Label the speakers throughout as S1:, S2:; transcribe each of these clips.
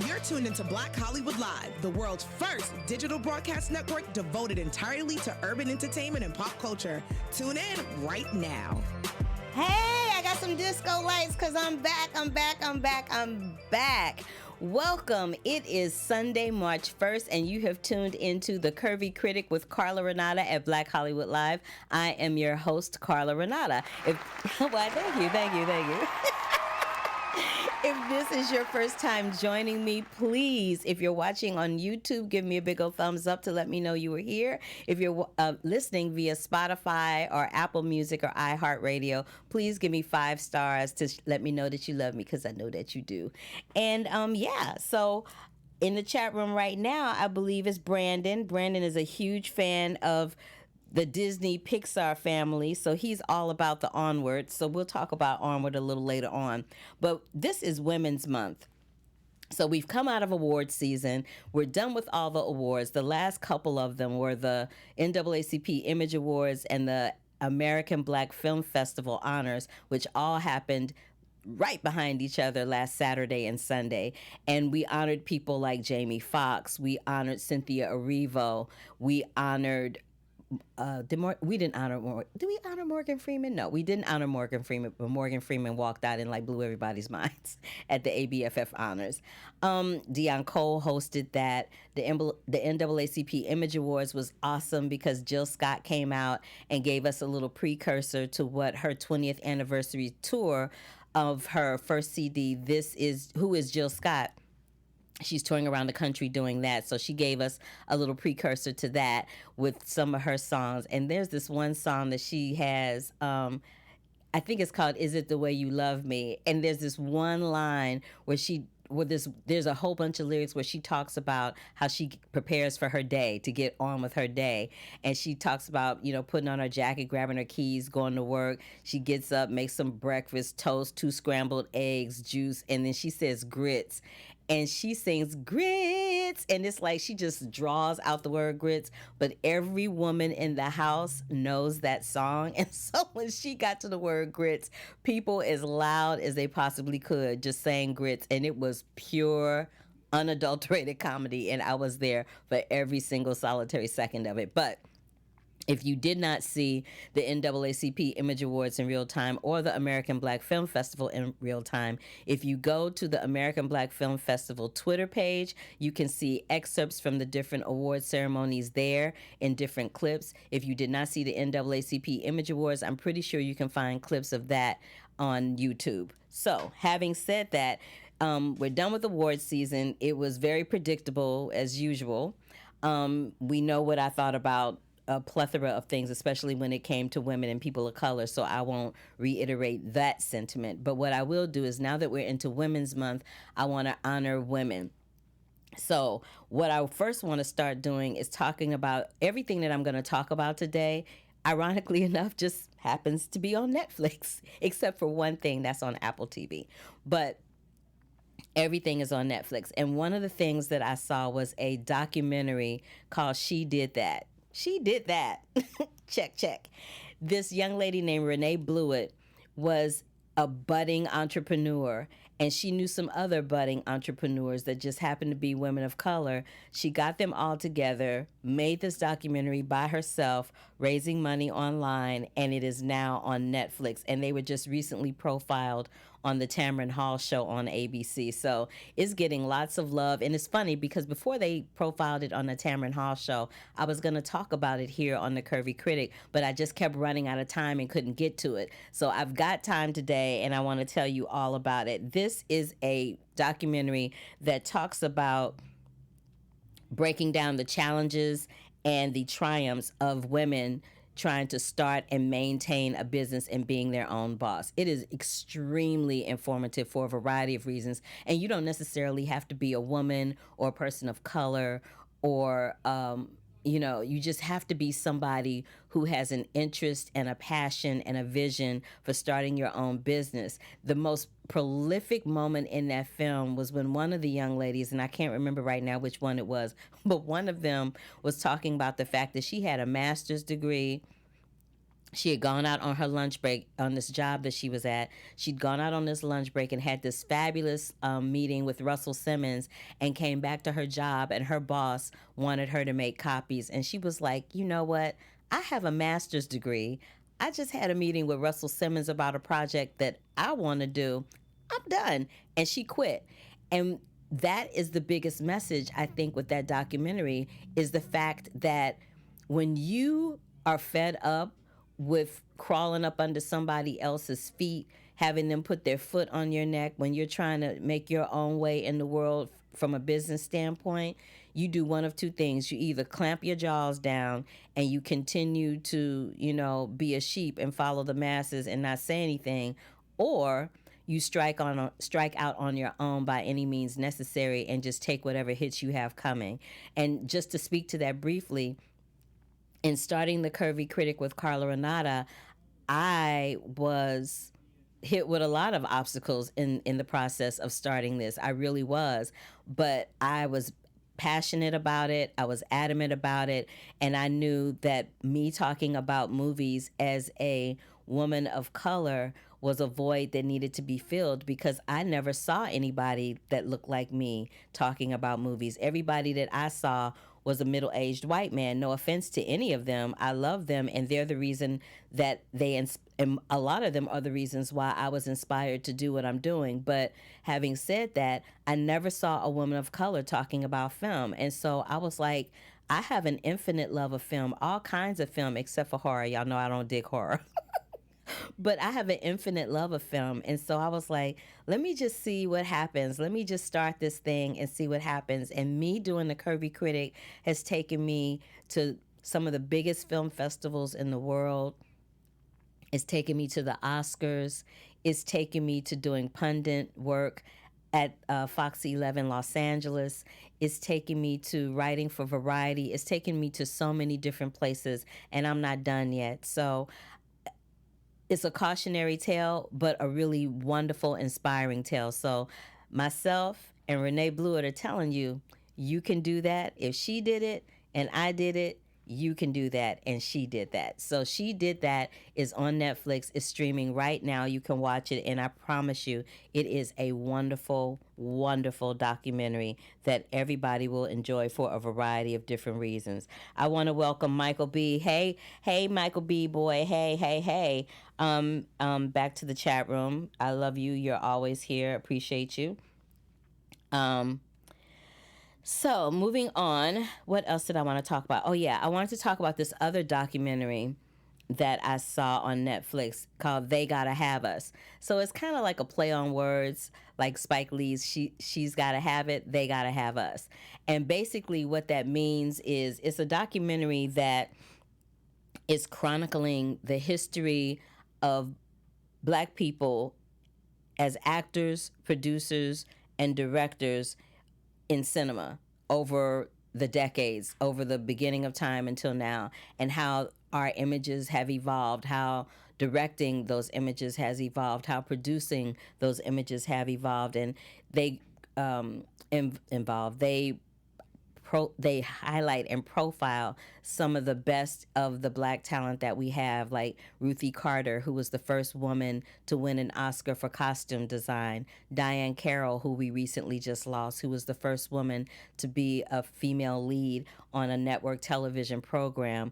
S1: You're tuned into Black Hollywood Live, the world's first digital broadcast network devoted entirely to urban entertainment and pop culture. Tune in right now.
S2: Hey, I got some disco lights because I'm back. Welcome. It is Sunday, March 1st, and you have tuned into the Curvy Critic with Carla Renata at Black Hollywood Live. I am your host, Carla Renata. Well, thank you. If this is your first time joining me, please, if you're watching on YouTube, give me a big old thumbs up to let me know you were here. If you're listening via Spotify or Apple Music or iHeartRadio, please give me 5 stars to let me know that you love me, because I know that you do. And so in the chat room right now, I believe is Brandon. Brandon is a huge fan of the Disney Pixar family, so he's all about the Onward. So we'll talk about Onward a little later on. But this is Women's Month. So we've come out of award season. We're done with all the awards. The last couple of them were the NAACP Image Awards and the American Black Film Festival Honors, which all happened right behind each other last Saturday and Sunday. And we honored people like Jamie Foxx. We honored Cynthia Erivo. We honored did we honor Morgan Freeman? No, we didn't honor Morgan Freeman, but Morgan Freeman walked out and blew everybody's minds at the ABFF honors. Deion Cole hosted that. The NAACP Image Awards was awesome because Jill Scott came out and gave us a little precursor to what her 20th anniversary tour of her first CD, Who is Jill Scott? She's touring around the country doing that. So she gave us a little precursor to that with some of her songs. And there's this one song that she has, I think it's called Is It the Way You Love Me? And there's this one line where there's a whole bunch of lyrics where she talks about how she prepares for her day, to get on with her day. And she talks about, putting on her jacket, grabbing her keys, going to work. She gets up, makes some breakfast, toast, 2 scrambled eggs, juice, and then she says grits. And she sings grits, and it's like she just draws out the word grits, but every woman in the house knows that song. And so when she got to the word grits, people as loud as they possibly could just sang grits, and it was pure, unadulterated comedy, and I was there for every single solitary second of it. But if you did not see the NAACP Image Awards in real time or the American Black Film Festival in real time, if you go to the American Black Film Festival Twitter page, you can see excerpts from the different award ceremonies there in different clips. If you did not see the NAACP Image Awards, I'm pretty sure you can find clips of that on YouTube. So, having said that, we're done with award season. It was very predictable as usual. We know what I thought about a plethora of things, especially when it came to women and people of color, so I won't reiterate that sentiment. But what I will do is, now that we're into Women's Month, I want to honor women. So what I first want to start doing is talking about everything that I'm going to talk about today. Ironically enough, just happens to be on Netflix, except for one thing that's on Apple TV. But everything is on Netflix. And one of the things that I saw was a documentary called She Did That. She did that. Check. This young lady named Renae Bluitt was a budding entrepreneur, and she knew some other budding entrepreneurs that just happened to be women of color. She got them all together, made this documentary by herself, raising money online, and it is now on Netflix. And they were just recently profiled on the Tamron Hall show on ABC. So it's getting lots of love. And it's funny because before they profiled it on the Tamron Hall show, I was going to talk about it here on the Curvy Critic, but I just kept running out of time and couldn't get to it. So I've got time today, and I want to tell you all about it. This is a documentary that talks about breaking down the challenges and the triumphs of women trying to start and maintain a business and being their own boss. It is extremely informative for a variety of reasons. And you don't necessarily have to be a woman or a person of color or, you just have to be somebody who has an interest and a passion and a vision for starting your own business. The most prolific moment in that film was when one of the young ladies, and I can't remember right now which one it was, but one of them was talking about the fact that she had a master's degree. She had gone out on her lunch break on this job that she was at. She'd gone out on this lunch break and had this fabulous meeting with Russell Simmons and came back to her job, and her boss wanted her to make copies. And she was like, you know what? I have a master's degree. I just had a meeting with Russell Simmons about a project that I want to do. I'm done. And she quit. And that is the biggest message, I think, with that documentary is the fact that when you are fed up with crawling up under somebody else's feet, having them put their foot on your neck when you're trying to make your own way in the world from a business standpoint, you do one of two things. You either clamp your jaws down and you continue to, be a sheep and follow the masses and not say anything, or you strike out on your own by any means necessary and just take whatever hits you have coming. And just to speak to that briefly, in starting the Curvy Critic with Carla Renata, I was hit with a lot of obstacles in the process of starting this. I really was. But I was passionate about it. I was adamant about it. And I knew that me talking about movies as a woman of color was a void that needed to be filled because I never saw anybody that looked like me talking about movies. Everybody that I saw was a middle-aged white man. No offense to any of them. I love them, and they're the reason that and a lot of them are the reasons why I was inspired to do what I'm doing. But having said that, I never saw a woman of color talking about film. And so I was like, I have an infinite love of film, all kinds of film, except for horror. Y'all know I don't dig horror. But I have an infinite love of film. And so I was like, let me just see what happens. Let me just start this thing and see what happens. And me doing the Curvy Critic has taken me to some of the biggest film festivals in the world. It's taken me to the Oscars. It's taken me to doing pundit work at Fox 11 Los Angeles. It's taken me to writing for Variety. It's taken me to so many different places, and I'm not done yet. So it's a cautionary tale, but a really wonderful, inspiring tale. So myself and Renae Bluitt are telling you, you can do that. If she did it and I did it, you can do that, and she did that. So She Did That is on Netflix. It's streaming right now. You can watch it, and I promise you, it is a wonderful, wonderful documentary that everybody will enjoy for a variety of different reasons. I want to welcome Michael B. Hey, Michael B. boy. Hey. Back to the chat room. I love you. You're always here. Appreciate you. So moving on, what else did I want to talk about? Oh yeah, I wanted to talk about this other documentary that I saw on Netflix called They Gotta Have Us. So it's kind of like a play on words, like Spike Lee's She's Gotta Have It, They Gotta Have Us. And basically what that means is it's a documentary that is chronicling the history of Black people as actors, producers, and directors in cinema over the decades, over the beginning of time until now, and how our images have evolved, how directing those images has evolved, how producing those images have evolved, and they they highlight and profile some of the best of the Black talent that we have, like Ruthie Carter, who was the first woman to win an Oscar for costume design, Diane Carroll, who we recently just lost, who was the first woman to be a female lead on a network television program.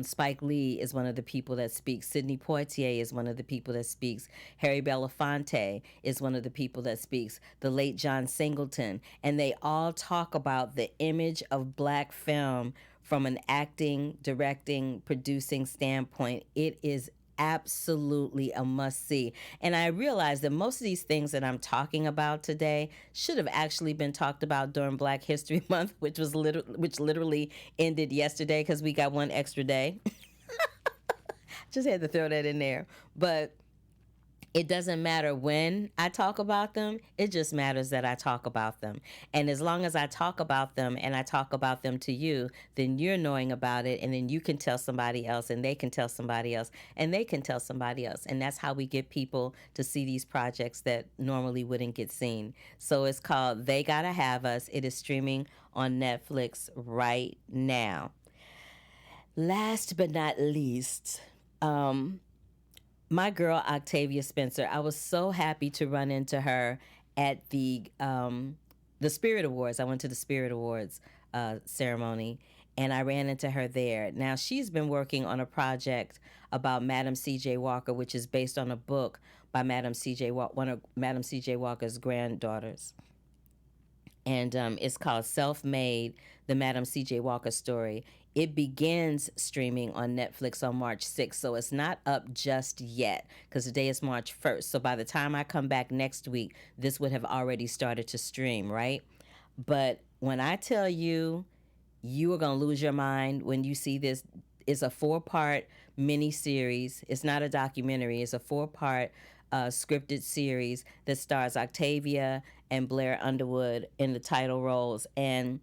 S2: Spike Lee is one of the people that speaks. Sidney Poitier is one of the people that speaks. Harry Belafonte is one of the people that speaks. The late John Singleton. And they all talk about the image of Black film from an acting, directing, producing standpoint. It is absolutely a must-see. And I realize that most of these things that I'm talking about today should have actually been talked about during Black History Month, which literally ended yesterday because we got one extra day. Just had to throw that in there. But it doesn't matter when I talk about them. It just matters that I talk about them. And as long as I talk about them and I talk about them to you, then you're knowing about it, and then you can tell somebody else, and they can tell somebody else, and they can tell somebody else. And that's how we get people to see these projects that normally wouldn't get seen. So it's called They Gotta Have Us. It is streaming on Netflix right now. Last but not least, um, my girl Octavia Spencer. I was so happy to run into her at the Spirit Awards. I went to the Spirit Awards ceremony, and I ran into her there. Now she's been working on a project about Madam C.J. Walker, which is based on a book by Madam C.J. one of Madam C.J. Walker's granddaughters, and it's called Self-Made: The Madam C.J. Walker Story. It begins streaming on Netflix on March 6th, so it's not up just yet because today is March 1st. So by the time I come back next week, this would have already started to stream, right? But when I tell you, you are going to lose your mind when you see this. It's a 4-part mini series. It's not a documentary. It's a 4-part scripted series that stars Octavia and Blair Underwood in the title roles. And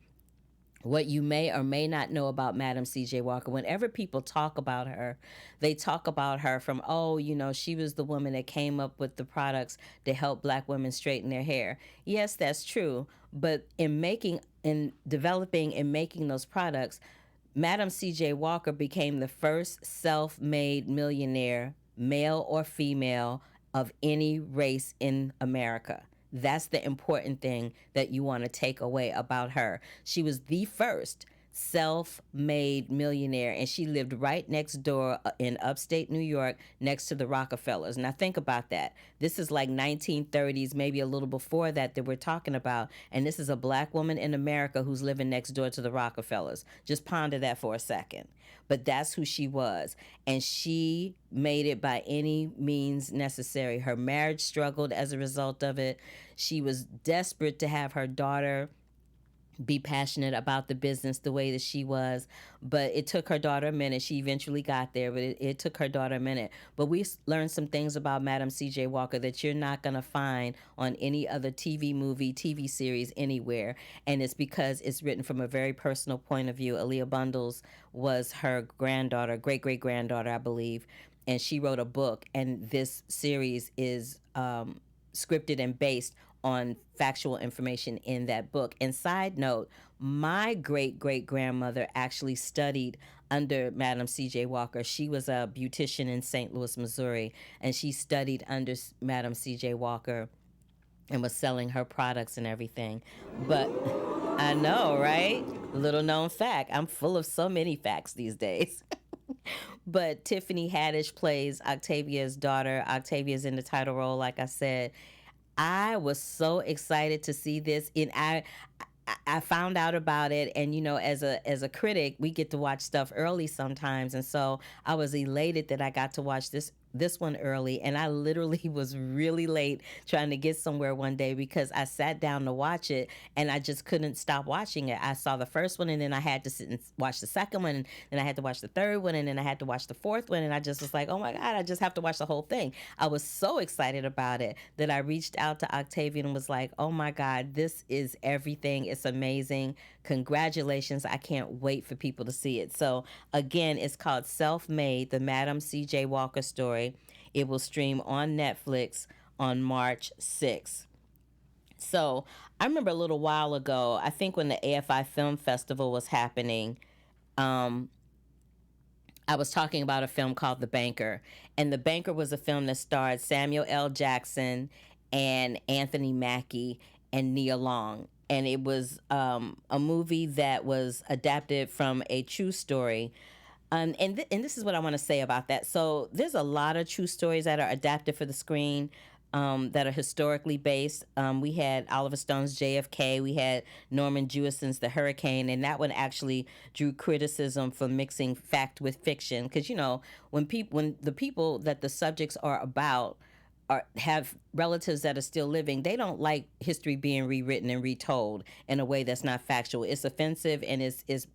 S2: what you may or may not know about Madam C.J. Walker, whenever people talk about her, they talk about her from, oh, she was the woman that came up with the products to help black women straighten their hair. Yes, that's true. But in developing and making those products, Madam C.J. Walker became the first self-made millionaire, male or female, of any race in America. That's the important thing that you want to take away about her. She was the first self-made millionaire, and she lived right next door in upstate New York next to the Rockefellers. Now think about that. This is like 1930s, maybe a little before that we're talking about, and this is a black woman in America who's living next door to the Rockefellers. Just ponder that for a second. But that's who she was, and she made it by any means necessary. Her marriage struggled as a result of it. She was desperate to have her daughter be passionate about the business the way that she was, but it took her daughter a minute. She eventually got there, but it took her daughter a minute. But we learned some things about Madam C.J. Walker that you're not going to find on any other TV series anywhere, and it's because it's written from a very personal point of view. Aaliyah Bundles was her granddaughter, great-great-granddaughter, I believe, and she wrote a book, and this series is scripted and based on factual information in that book. And side note, my great-great-grandmother actually studied under Madam C.J. Walker. She was a beautician in St. Louis, Missouri, and she studied under Madam C.J. Walker and was selling her products and everything. But I know, right? Little known fact. I'm full of so many facts these days. But Tiffany Haddish plays Octavia's daughter. Octavia's in the title role, like I said. I was so excited to see this, and I found out about it, and as a critic, we get to watch stuff early sometimes, and so I was elated that I got to watch this one early, and I literally was really late trying to get somewhere one day because I sat down to watch it and I just couldn't stop watching it. I saw the first one, and then I had to sit and watch the second one, and then I had to watch the third one, and then I had to watch the fourth one, and I just was like, oh my God, I just have to watch the whole thing. I was so excited about it that I reached out to Octavian and was like, oh my God, this is everything. It's amazing. Congratulations. I can't wait for people to see it. So again, it's called Self-Made: The Madam C.J. Walker Story. It will stream on Netflix on March 6th. So I remember a little while ago, I think when the AFI Film Festival was happening, I was talking about a film called The Banker. And The Banker was a film that starred Samuel L. Jackson and Anthony Mackie and Nia Long. And it was a movie that was adapted from a true story. And this is what I want to say about that. So there's a lot of true stories that are adapted for the screen that are historically based. We had Oliver Stone's JFK. We had Norman Jewison's The Hurricane. And that one actually drew criticism for mixing fact with fiction. Because, when the people that the subjects are about have relatives that are still living, they don't like history being rewritten and retold in a way that's not factual. It's offensive and is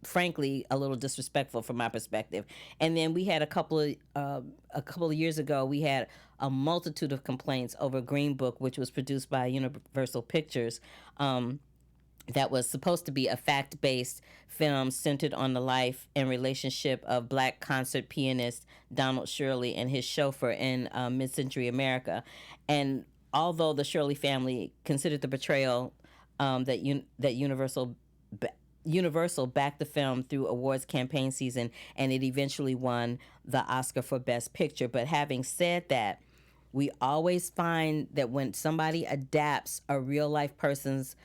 S2: frankly a little disrespectful from my perspective. And then we had a couple of years ago, we had a multitude of complaints over Green Book, which was produced by Universal Pictures. That was supposed to be a fact-based film centered on the life and relationship of black concert pianist Donald Shirley and his chauffeur in mid-century America. And although the Shirley family considered the portrayal that Universal Universal backed the film through awards campaign season, and it eventually won the Oscar for Best Picture. But having said that, we always find that when somebody adapts a real life person's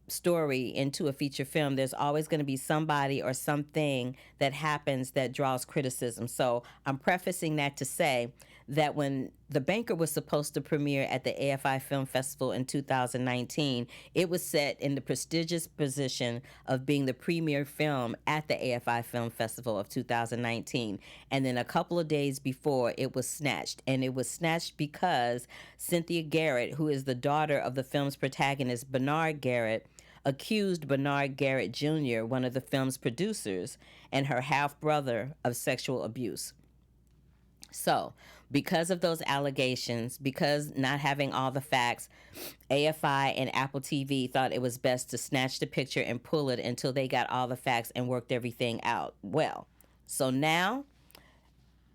S2: story into a feature film, there's always going to be somebody or something that happens that draws criticism. So I'm prefacing that to say that when The Banker was supposed to premiere at the AFI Film Festival in 2019, it was set in the prestigious position of being the premiere film at the AFI Film Festival of 2019. And then a couple of days before, it was snatched. And it was snatched because Cynthia Garrett, who is the daughter of the film's protagonist, Bernard Garrett, accused Bernard Garrett Jr., one of the film's producers, and her half-brother of sexual abuse. So, because of those allegations, because not having all the facts, AFI and Apple TV thought it was best to snatch the picture and pull it until they got all the facts and worked everything out. Well, so now,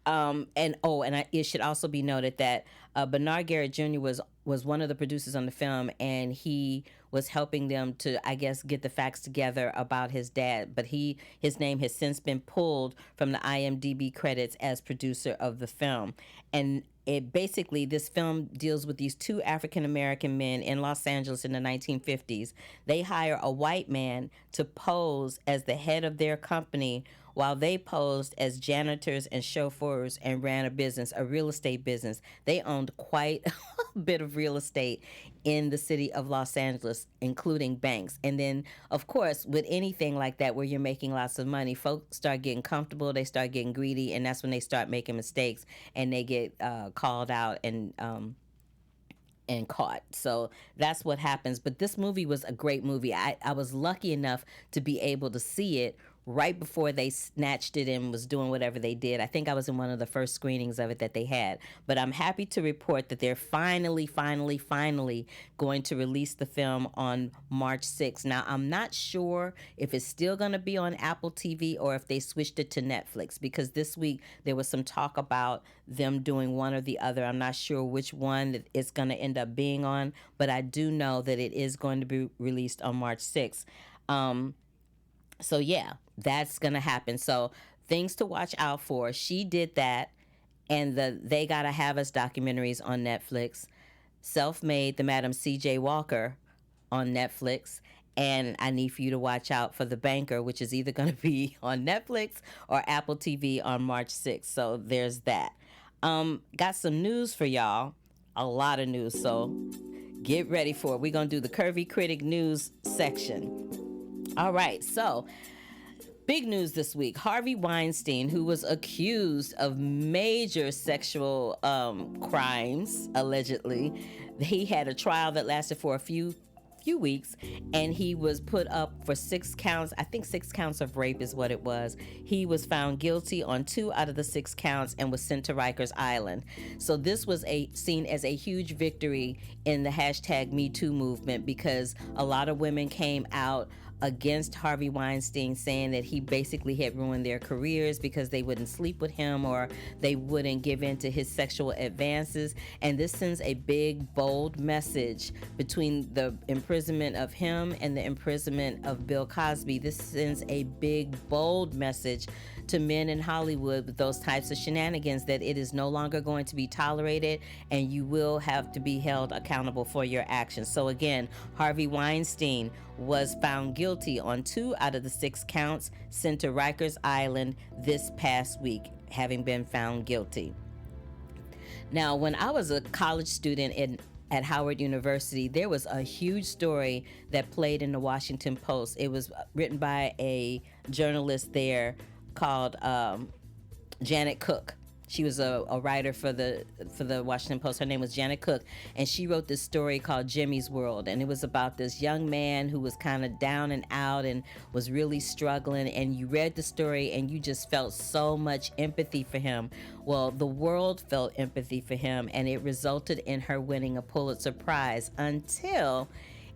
S2: it should also be noted that Bernard Garrett Jr. was one of the producers on the film, and he was helping them to, I guess, get the facts together about his dad. But his name has since been pulled from the IMDb credits as producer of the film. And this film deals with these two African American men in Los Angeles in the 1950s. They hire a white man to pose as the head of their company while they posed as janitors and chauffeurs and ran a real estate business. They owned quite a bit of real estate in the city of Los Angeles, including banks. And then, of course, with anything like that where you're making lots of money, folks start getting comfortable, they start getting greedy, and that's when they start making mistakes, and they get called out and caught. So that's what happens. But this movie was a great movie. I was lucky enough to be able to see it right before they snatched it and was doing whatever they did. I think I was in one of the first screenings of it that they had. But I'm happy to report that they're finally going to release the film on March 6th. Now, I'm not sure if it's still going to be on Apple TV or if they switched it to Netflix, because this week there was some talk about them doing one or the other. I'm not sure which one it's going to end up being on, but I do know that it is going to be released on March 6th. So yeah, that's gonna happen. So things to watch out for. She did that, and the They Gotta Have Us documentaries on Netflix. Self-Made, the Madam C.J. Walker on Netflix. And I need for you to watch out for The Banker, which is either gonna be on Netflix or Apple TV on March 6th. So there's that. Got some news for y'all. A lot of news, so get ready for it. We're gonna do the Curvy Critic news section. All right, so big news this week. Harvey Weinstein, who was accused of major sexual crimes, allegedly, he had a trial that lasted for a few weeks, and he was put up for 6 counts. I think 6 counts of rape is what it was. He was found guilty on 2 out of the 6 counts and was sent to Rikers Island. So this was seen as a huge victory in the hashtag Me Too movement, because a lot of women came out against Harvey Weinstein, saying that he basically had ruined their careers because they wouldn't sleep with him or they wouldn't give in to his sexual advances. And this sends a big, bold message between the imprisonment of him and the imprisonment of Bill Cosby. This sends a big, bold message to men in Hollywood with those types of shenanigans, that it is no longer going to be tolerated and you will have to be held accountable for your actions. So again, Harvey Weinstein was found guilty on 2 out of the 6 counts, sent to Rikers Island this past week, having been found guilty. Now, when I was a college student at Howard University, there was a huge story that played in the Washington Post. It was written by a journalist there called Janet Cook. She was a writer for the Washington Post. Her name was Janet Cook, and she wrote this story called Jimmy's World, and it was about this young man who was kind of down and out and was really struggling, and you read the story and you just felt so much empathy for him. Well, the world felt empathy for him, and it resulted in her winning a Pulitzer Prize, until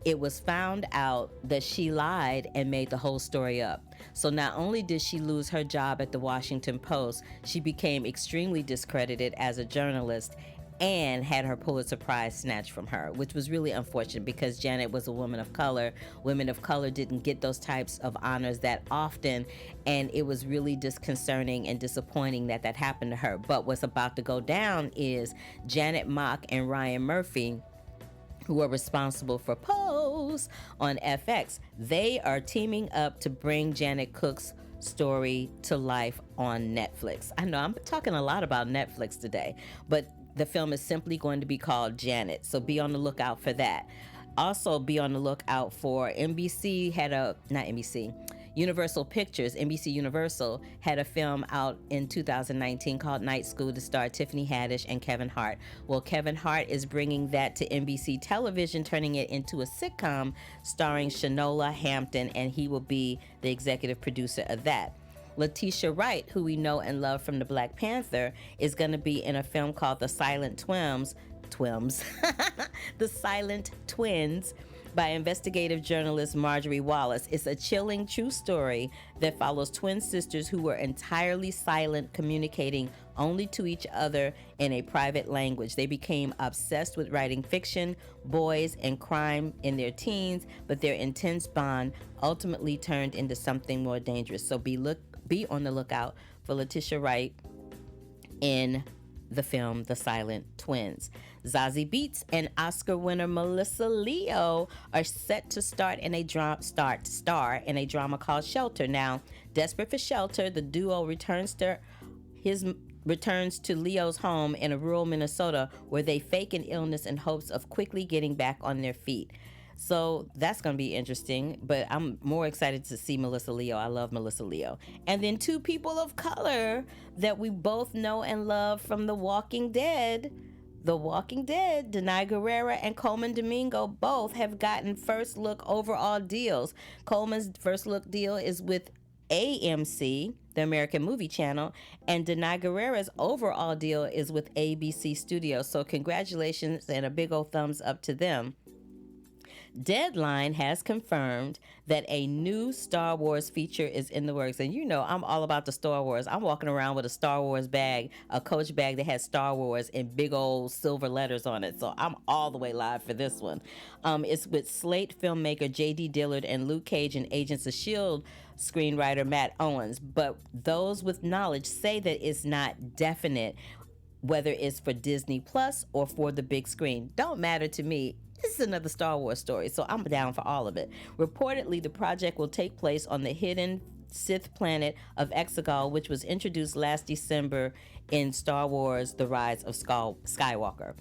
S2: it was found out that she lied and made the whole story up. So not only did she lose her job at the Washington Post, she became extremely discredited as a journalist. and had her Pulitzer Prize snatched from her, which was really unfortunate because Janet was a woman of color. Women of color didn't get those types of honors that often, and it was really disconcerting and disappointing that that happened to her. But what's about to go down is Janet Mock and Ryan Murphy, who are responsible for Pose on FX. They are teaming up to bring Janet Cook's story to life on Netflix. I know I'm talking a lot about Netflix today, but the film is simply going to be called Janet, so be on the lookout for that. Also be on the lookout for Universal Pictures, NBC Universal, had a film out in 2019 called Night School to star Tiffany Haddish and Kevin Hart. Well, Kevin Hart is bringing that to NBC television, turning it into a sitcom starring Shanola Hampton, and he will be the executive producer of that. Letitia Wright, who we know and love from the Black Panther, is going to be in a film called The Silent Twins, The Silent Twins, by investigative journalist Marjorie Wallace. It's a chilling true story that follows twin sisters who were entirely silent, communicating only to each other in a private language. They became obsessed with writing fiction, boys, and crime in their teens, but their intense bond ultimately turned into something more dangerous. So be on the lookout for Letitia Wright in the film The Silent Twins. Zazie Beetz and Oscar winner Melissa Leo are set to star in a drama called Shelter. Now, desperate for shelter, the duo returns to Leo's home in a rural Minnesota where they fake an illness in hopes of quickly getting back on their feet. So that's going to be interesting, but I'm more excited to see Melissa Leo. I love Melissa Leo. And then two people of color that we both know and love from The Walking Dead. The Walking Dead, Denai Guerrera and Coleman Domingo both have gotten first look overall deals. Coleman's first look deal is with AMC, the American Movie Channel, and Denai Guerrera's overall deal is with ABC Studios. So congratulations and a big old thumbs up to them. Deadline has confirmed that a new Star Wars feature is in the works. And you know, I'm all about the Star Wars. I'm walking around with a Star Wars bag, a Coach bag that has Star Wars in big old silver letters on it. So I'm all the way live for this one. It's with Slate filmmaker J.D. Dillard and Luke Cage and Agents of S.H.I.E.L.D. screenwriter Matt Owens. But those with knowledge say that it's not definite whether it's for Disney Plus or for the big screen. Don't matter to me. This is another Star Wars story, so I'm down for all of it. Reportedly, the project will take place on the hidden Sith planet of Exegol, which was introduced last December in Star Wars: The Rise of Skywalker.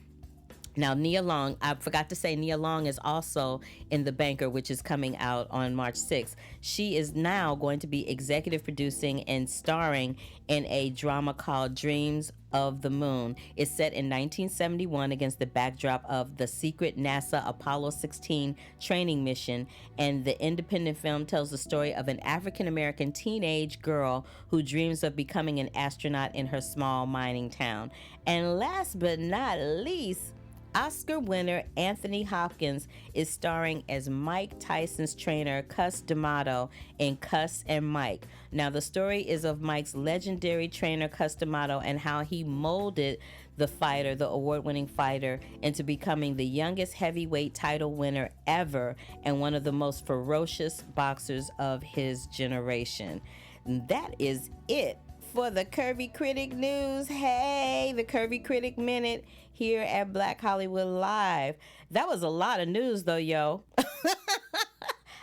S2: Now, Nia Long, I forgot to say Nia Long is also in The Banker, which is coming out on March 6th. She is now going to be executive producing and starring in a drama called Dreams of the Moon. It's set in 1971 against the backdrop of the secret NASA Apollo 16 training mission, and the independent film tells the story of an African-American teenage girl who dreams of becoming an astronaut in her small mining town. And last but not least, Oscar winner Anthony Hopkins is starring as Mike Tyson's trainer, Cus D'Amato, in Cus and Mike. Now, the story is of Mike's legendary trainer, Cus D'Amato, and how he molded the award-winning fighter, into becoming the youngest heavyweight title winner ever and one of the most ferocious boxers of his generation. And that is it for the Curvy Critic news. Hey, the Curvy Critic Minute here at Black Hollywood Live. That was a lot of news though, yo.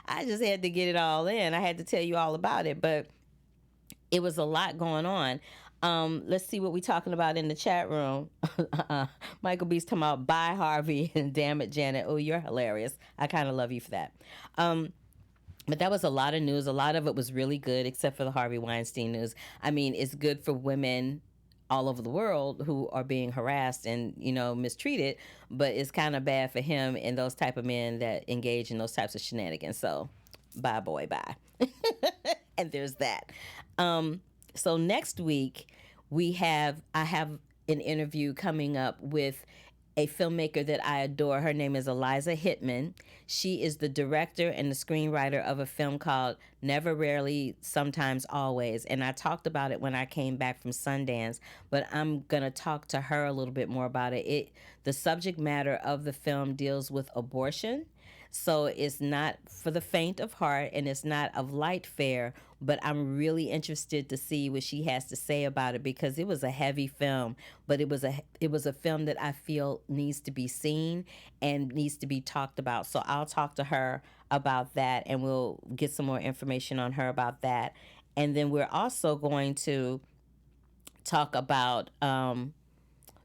S2: I just had to get it all in. I had to tell you all about it, but it was a lot going on. Let's see what we're talking about in the chat room. Michael B's talking about bye Harvey and damn it Janet. Oh, you're hilarious. I kind of love you for that. But that was a lot of news. A lot of it was really good, except for the Harvey Weinstein news. I mean, it's good for women all over the world who are being harassed and, mistreated, but it's kind of bad for him and those type of men that engage in those types of shenanigans. So, bye, boy, bye. And there's that. So next week, I have an interview coming up with a filmmaker that I adore. Her name is Eliza Hittman. She is the director and the screenwriter of a film called Never, Rarely, Sometimes, Always. And I talked about it when I came back from Sundance, but I'm going to talk to her a little bit more about it. The subject matter of the film deals with abortion. So it's not for the faint of heart and it's not of light fare, but I'm really interested to see what she has to say about it because it was a heavy film, but it was a film that I feel needs to be seen and needs to be talked about. So I'll talk to her about that and we'll get some more information on her about that. And then we're also going to talk about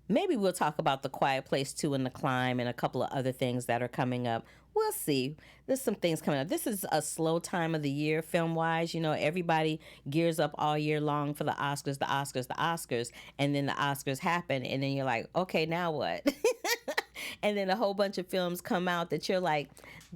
S2: maybe we'll talk about The Quiet Place 2 and The Climb and a couple of other things that are coming up. We'll see. There's some things coming up. This is a slow time of the year film-wise. You know, everybody gears up all year long for the Oscars, the Oscars, the Oscars. And then the Oscars happen. And then you're like, okay, now what? And then a whole bunch of films come out that you're like,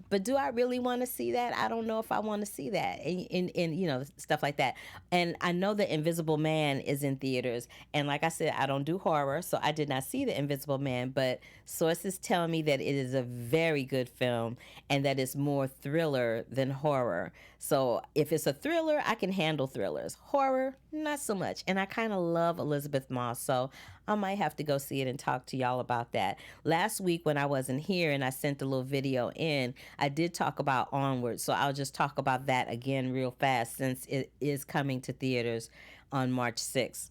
S2: but do I really want to see that? I don't know if I want to see that. And you know, stuff like that. And I know The Invisible Man is in theaters. And like I said, I don't do horror, so I did not see The Invisible Man. But sources tell me that it is a very good film and that it's more thriller than horror. So if it's a thriller, I can handle thrillers. Horror, not so much. And I kind of love Elizabeth Moss, so I might have to go see it and talk to y'all about that. Last week when I wasn't here and I sent a little video in, I did talk about Onward, so I'll just talk about that again real fast since it is coming to theaters on March 6th.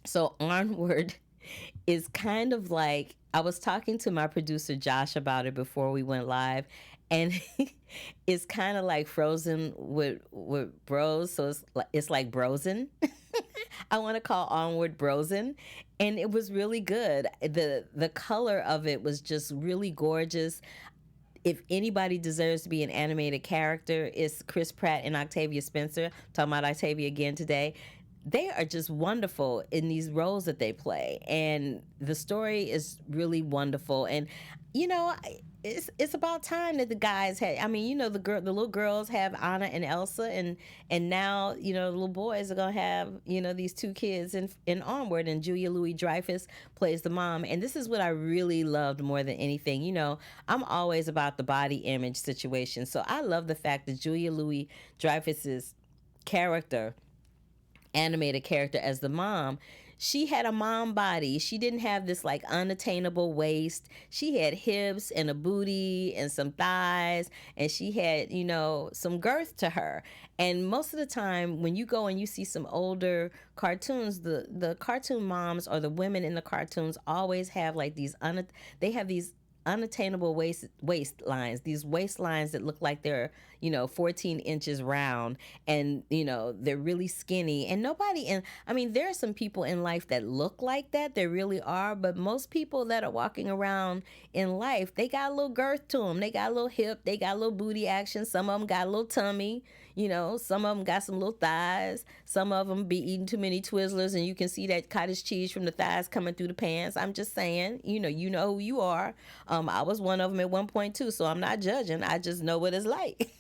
S2: So Onward is kind of like, I was talking to my producer Josh about it before we went live, and it's kind of like Frozen with bros, so it's like Brosen. I want to call Onward Brosen, and it was really good. The color of it was just really gorgeous. If anybody deserves to be an animated character, it's Chris Pratt and Octavia Spencer. I'm talking about Octavia again today. They are just wonderful in these roles that they play, and the story is really wonderful. And you know, it's about time that the guys had. I mean, you know, the little girls have Anna and Elsa, and now you know the little boys are gonna have these two kids in Onward, and Julia Louis-Dreyfus plays the mom. And this is what I really loved more than anything. You know, I'm always about the body image situation, so I love the fact that Julia Louis-Dreyfus's character, animated character as the mom, she had a mom body. She didn't have this like unattainable waist. She had hips and a booty and some thighs, and she had, some girth to her. And most of the time when you go and you see some older cartoons, the cartoon moms or the women in the cartoons always have like these unattainable waistlines, these waistlines that look like they're 14 inches round, and they're really skinny. And there are some people in life that look like that, there really are, but most people that are walking around in life, they got a little girth to them, they got a little hip, they got a little booty action, some of them got a little tummy, some of them got some little thighs, some of them be eating too many Twizzlers and you can see that cottage cheese from the thighs coming through the pants. I'm just saying, you know who you are. I was one of them at one point too, so I'm not judging, I just know what it's like.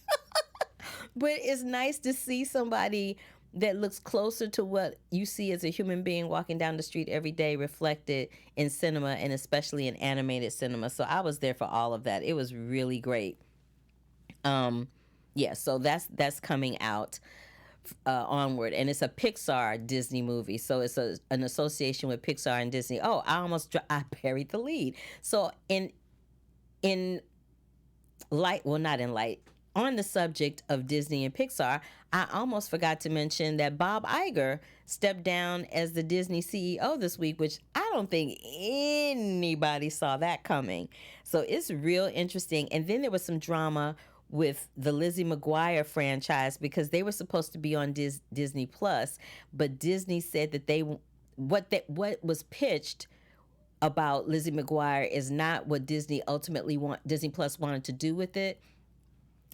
S2: But it's nice to see somebody that looks closer to what you see as a human being walking down the street every day reflected in cinema, and especially in animated cinema. So I was there for all of that. It was really great. So that's coming out Onward, and it's a Pixar Disney movie, so it's an association with Pixar and Disney. Oh, I buried the lead. So in light, well, not in light, on the subject of Disney and Pixar, I almost forgot to mention that Bob Iger stepped down as the Disney CEO this week, which I don't think anybody saw that coming. So it's real interesting. And then there was some drama with the Lizzie Mcguire franchise because they were supposed to be on Disney Plus, but Disney said that what was pitched about Lizzie McGuire is not what Disney Plus wanted to do with it.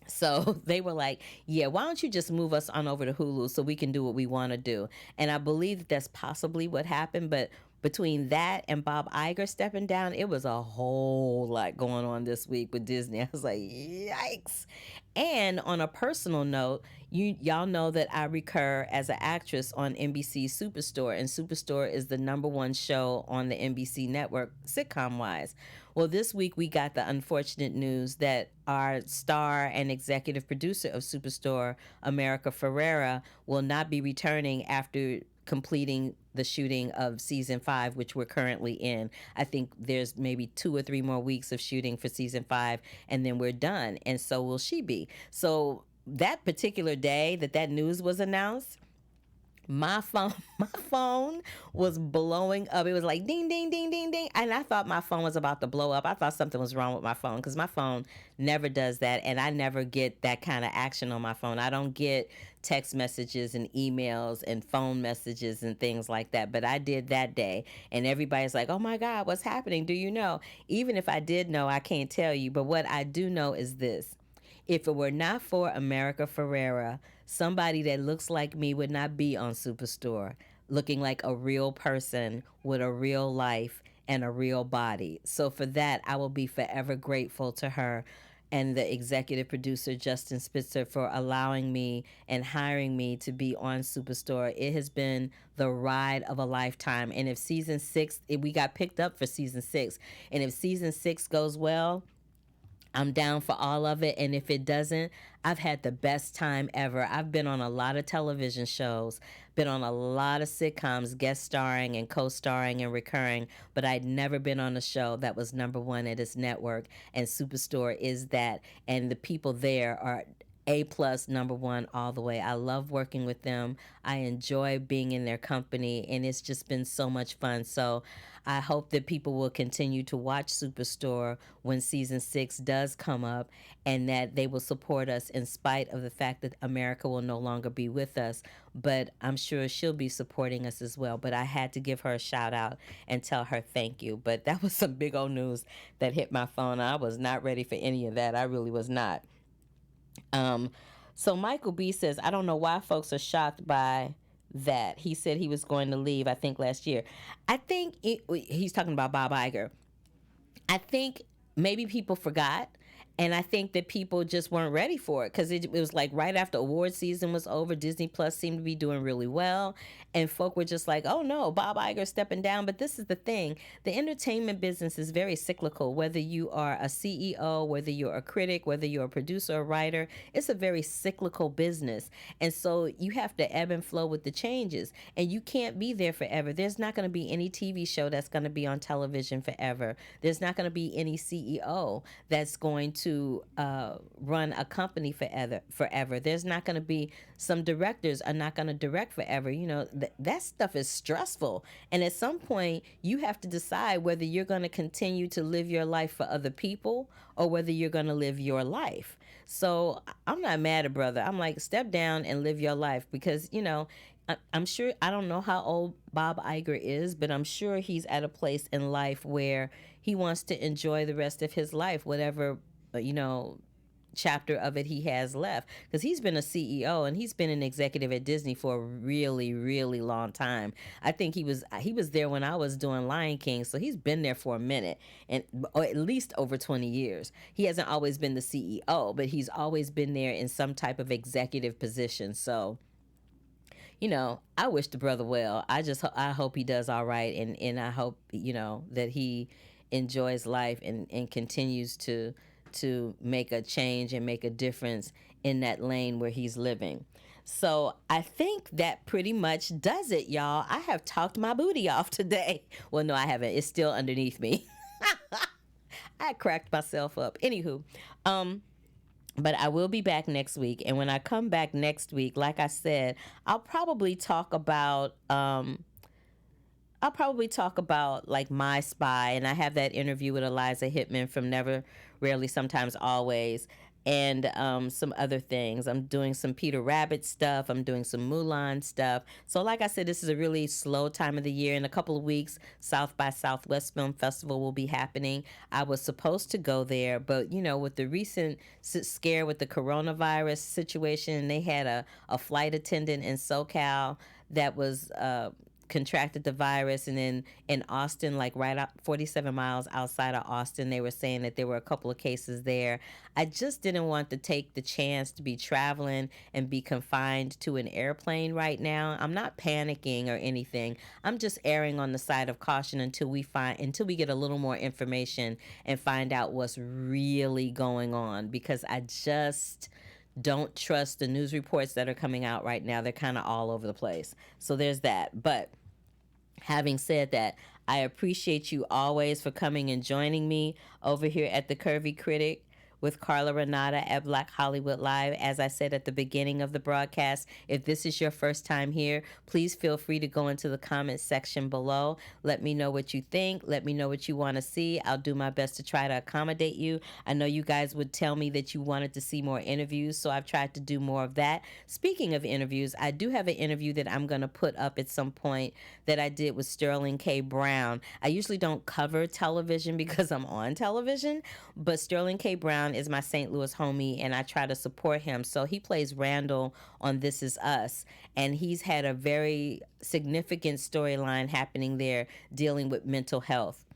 S2: So they were like, yeah, why don't you just move us on over to Hulu so we can do what we want to do? And I believe that's possibly what happened, but between that and Bob Iger stepping down, it was a whole lot going on this week with Disney. I was like, yikes. And on a personal note, y'all know that I recur as an actress on NBC's Superstore, and Superstore is the number one show on the NBC network sitcom wise. Well, this week we got the unfortunate news that our star and executive producer of Superstore, America Ferrera, will not be returning after completing the shooting of season 5, which we're currently in. I think there's maybe 2 or 3 more weeks of shooting for season 5, and then we're done. And so will she be. So that particular day that news was announced, my phone was blowing up. It was like ding ding ding ding ding, and I thought my phone was about to blow up. I thought something was wrong with my phone, because my phone never does that, and I never get that kind of action on my phone. I don't get text messages and emails and phone messages and things like that, but I did that day, and everybody's like, oh my God, what's happening? Do you know? Even if I did know, I can't tell you, but what I do know is this: if it were not for America Ferrera, somebody that looks like me would not be on Superstore, looking like a real person with a real life and a real body. So for that, I will be forever grateful to her and the executive producer, Justin Spitzer, for allowing me and hiring me to be on Superstore. It has been the ride of a lifetime. And if season 6, we got picked up for season 6, and if season 6 goes well, I'm down for all of it. And if it doesn't, I've had the best time ever. I've been on a lot of television shows, been on a lot of sitcoms, guest starring and co-starring and recurring, but I'd never been on a show that was number one at its network, and Superstore is that. And the people there are A plus, number one all the way. I love working with them. I enjoy being in their company, and it's just been so much fun. So I hope that people will continue to watch Superstore when season 6 does come up, and that they will support us in spite of the fact that America will no longer be with us. But I'm sure she'll be supporting us as well. But I had to give her a shout out and tell her thank you. But that was some big old news that hit my phone. I was not ready for any of that. I really was not. So Michael B says, I don't know why folks are shocked by that. He said he was going to leave, I think, last year. I think he's talking about Bob Iger. I think maybe people forgot. And I think that people just weren't ready for it, because it was like right after award season was over, Disney Plus seemed to be doing really well. And folk were just like, oh no, Bob Iger stepping down. But this is the thing. The entertainment business is very cyclical. Whether you are a CEO, whether you're a critic, whether you're a producer or writer, it's a very cyclical business. And so you have to ebb and flow with the changes. And you can't be there forever. There's not going to be any TV show that's going to be on television forever. There's not going to be any CEO that's going to run a company forever. There's not going to be, some directors are not going to direct forever. You know, that stuff is stressful. And at some point, you have to decide whether you're going to continue to live your life for other people or whether you're going to live your life. So I'm not mad at brother. I'm like, step down and live your life, because, you know, I'm sure, I don't know how old Bob Iger is, but I'm sure he's at a place in life where he wants to enjoy the rest of his life, whatever, you know, chapter of it he has left, because he's been a CEO and he's been an executive at Disney for a really, really long time. I think he was there when I was doing Lion King, so he's been there for a minute, and or at least over 20 years. He hasn't always been the CEO, but he's always been there in some type of executive position. So, you know, I wish the brother well. I hope he does all right, and I hope, you know, that he enjoys life and continues to make a change and make a difference in that lane where he's living. So I think that pretty much does it, y'all. I have talked my booty off today. Well, no, I haven't. It's still underneath me. I cracked myself up. Anywho, but I will be back next week. And when I come back next week, like I said, I'll probably talk about like My Spy, and I have that interview with Eliza Hittman from Never, Rarely, Sometimes, Always, and some other things. I'm doing some Peter Rabbit stuff. I'm doing some Mulan stuff. So like I said, this is a really slow time of the year. In a couple of weeks, South by Southwest Film Festival will be happening. I was supposed to go there, but, you know, with the recent scare with the coronavirus situation, they had a flight attendant in SoCal that was contracted the virus. And then in Austin, like right out 47 miles outside of Austin, they were saying that there were a couple of cases there. I just didn't want to take the chance to be traveling and be confined to an airplane right now. I'm not panicking or anything. I'm just erring on the side of caution until we get a little more information and find out what's really going on, because I just don't trust the news reports that are coming out right now. They're kind of all over the place. So there's that. But having said that, I appreciate you always for coming and joining me over here at the Curvy Critic with Carla Renata at Black Hollywood Live. As I said at the beginning of the broadcast, if this is your first time here, please feel free to go into the comments section below. Let me know what you think. Let me know what you want to see. I'll do my best to try to accommodate you. I know you guys would tell me that you wanted to see more interviews, so I've tried to do more of that. Speaking of interviews, I do have an interview that I'm going to put up at some point that I did with Sterling K. Brown. I usually don't cover television because I'm on television, but Sterling K. Brown is my St. Louis homie, and I try to support him. So he plays Randall on This Is Us, and he's had a very significant storyline happening there dealing with mental health.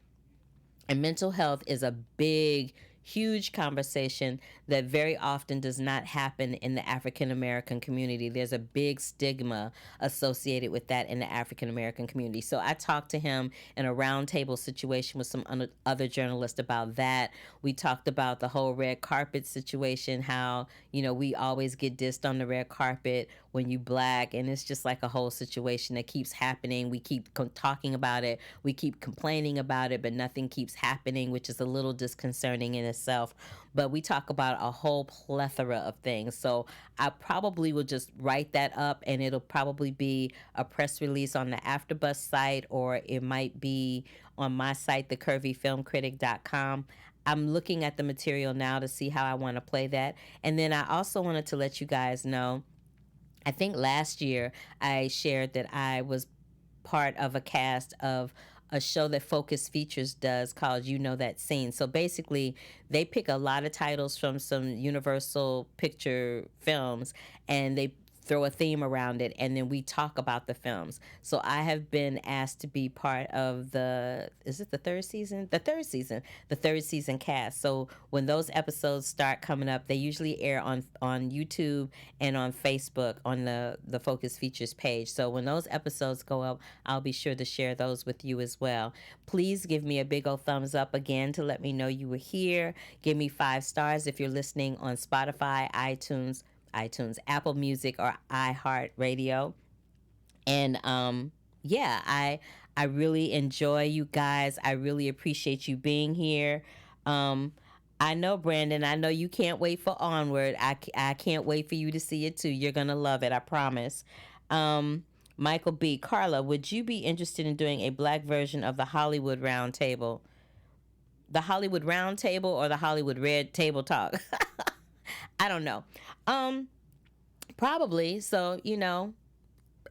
S2: And mental health is a big, huge conversation that very often does not happen in the African American community. There's a big stigma associated with that in the African American community. So I talked to him in a roundtable situation with some other journalists about that. We talked about the whole red carpet situation, how, we always get dissed on the red carpet when you Black, and it's just like a whole situation that keeps happening. We keep talking about it, we keep complaining about it, but nothing keeps happening, which is a little disconcerting in itself. But we talk about a whole plethora of things. So I probably will just write that up, and it'll probably be a press release on the AfterBuzz site, or it might be on my site, thecurvyfilmcritic.com. I'm looking at the material now to see how I want to play that. And then I also wanted to let you guys know, I think last year I shared that I was part of a cast of a show that Focus Features does called You Know That Scene. So basically, they pick a lot of titles from some Universal Picture films, and they throw a theme around it, and then we talk about the films. So I have been asked to be part of the third season cast. So when those episodes start coming up, they usually air on YouTube and on Facebook on the Focus Features page. So when those episodes go up, I'll be sure to share those with you as well. Please give me a big old thumbs up again to let me know you were here. Give me 5 stars if you're listening on Spotify, iTunes, Apple Music, or iHeartRadio. And I really enjoy you guys. I really appreciate you being here. I know, Brandon, I know you can't wait for Onward. I can't wait for you to see it too. You're gonna love it, I promise. Michael B. Carla, would you be interested in doing a Black version of the Hollywood Round Table? The Hollywood Round Table or the Hollywood Red Table Talk? I don't know. Probably. So,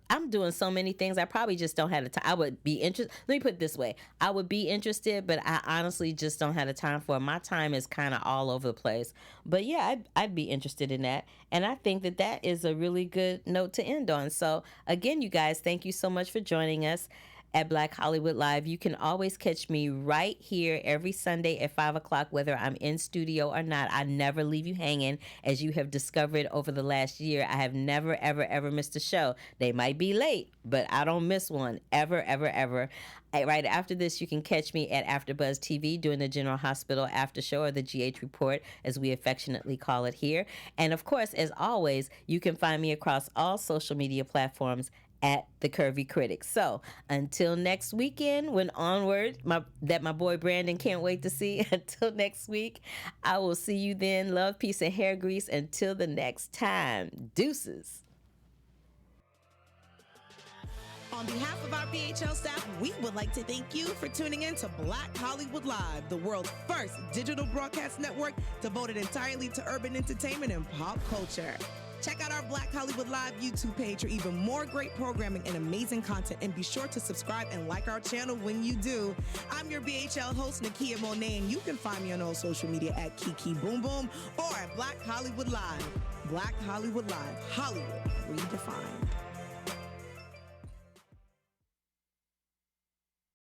S2: I'm doing so many things. I probably just don't have the time. I would be interested. Let me put it this way. I would be interested, but I honestly just don't have the time for it. My time is kind of all over the place. But yeah, I'd be interested in that. And I think that is a really good note to end on. So again, you guys, thank you so much for joining us at Black Hollywood Live. You can always catch me right here every Sunday at 5 o'clock, whether I'm in studio or not. I never leave you hanging. As you have discovered over the last year, I have never, ever, ever missed a show. They might be late, but I don't miss one. Ever, ever, ever. Right after this, you can catch me at AfterBuzz TV doing the General Hospital After Show, or the GH Report, as we affectionately call it here. And of course, as always, you can find me across all social media platforms at the Curvy Critic. So until next weekend, when Onward, that my boy Brandon can't wait to see. Until next week, I will see you then. Love, peace, and hair grease. Until the next time, deuces.
S1: On behalf of our BHL staff, we would like to thank you for tuning in to Black Hollywood Live, the world's first digital broadcast network devoted entirely to urban entertainment and pop culture. Check out our Black Hollywood Live YouTube page for even more great programming and amazing content. And be sure to subscribe and like our channel when you do. I'm your BHL host, Nakia Monet, and you can find me on all social media at Kiki Boom Boom or at Black Hollywood Live. Black Hollywood Live, Hollywood redefined.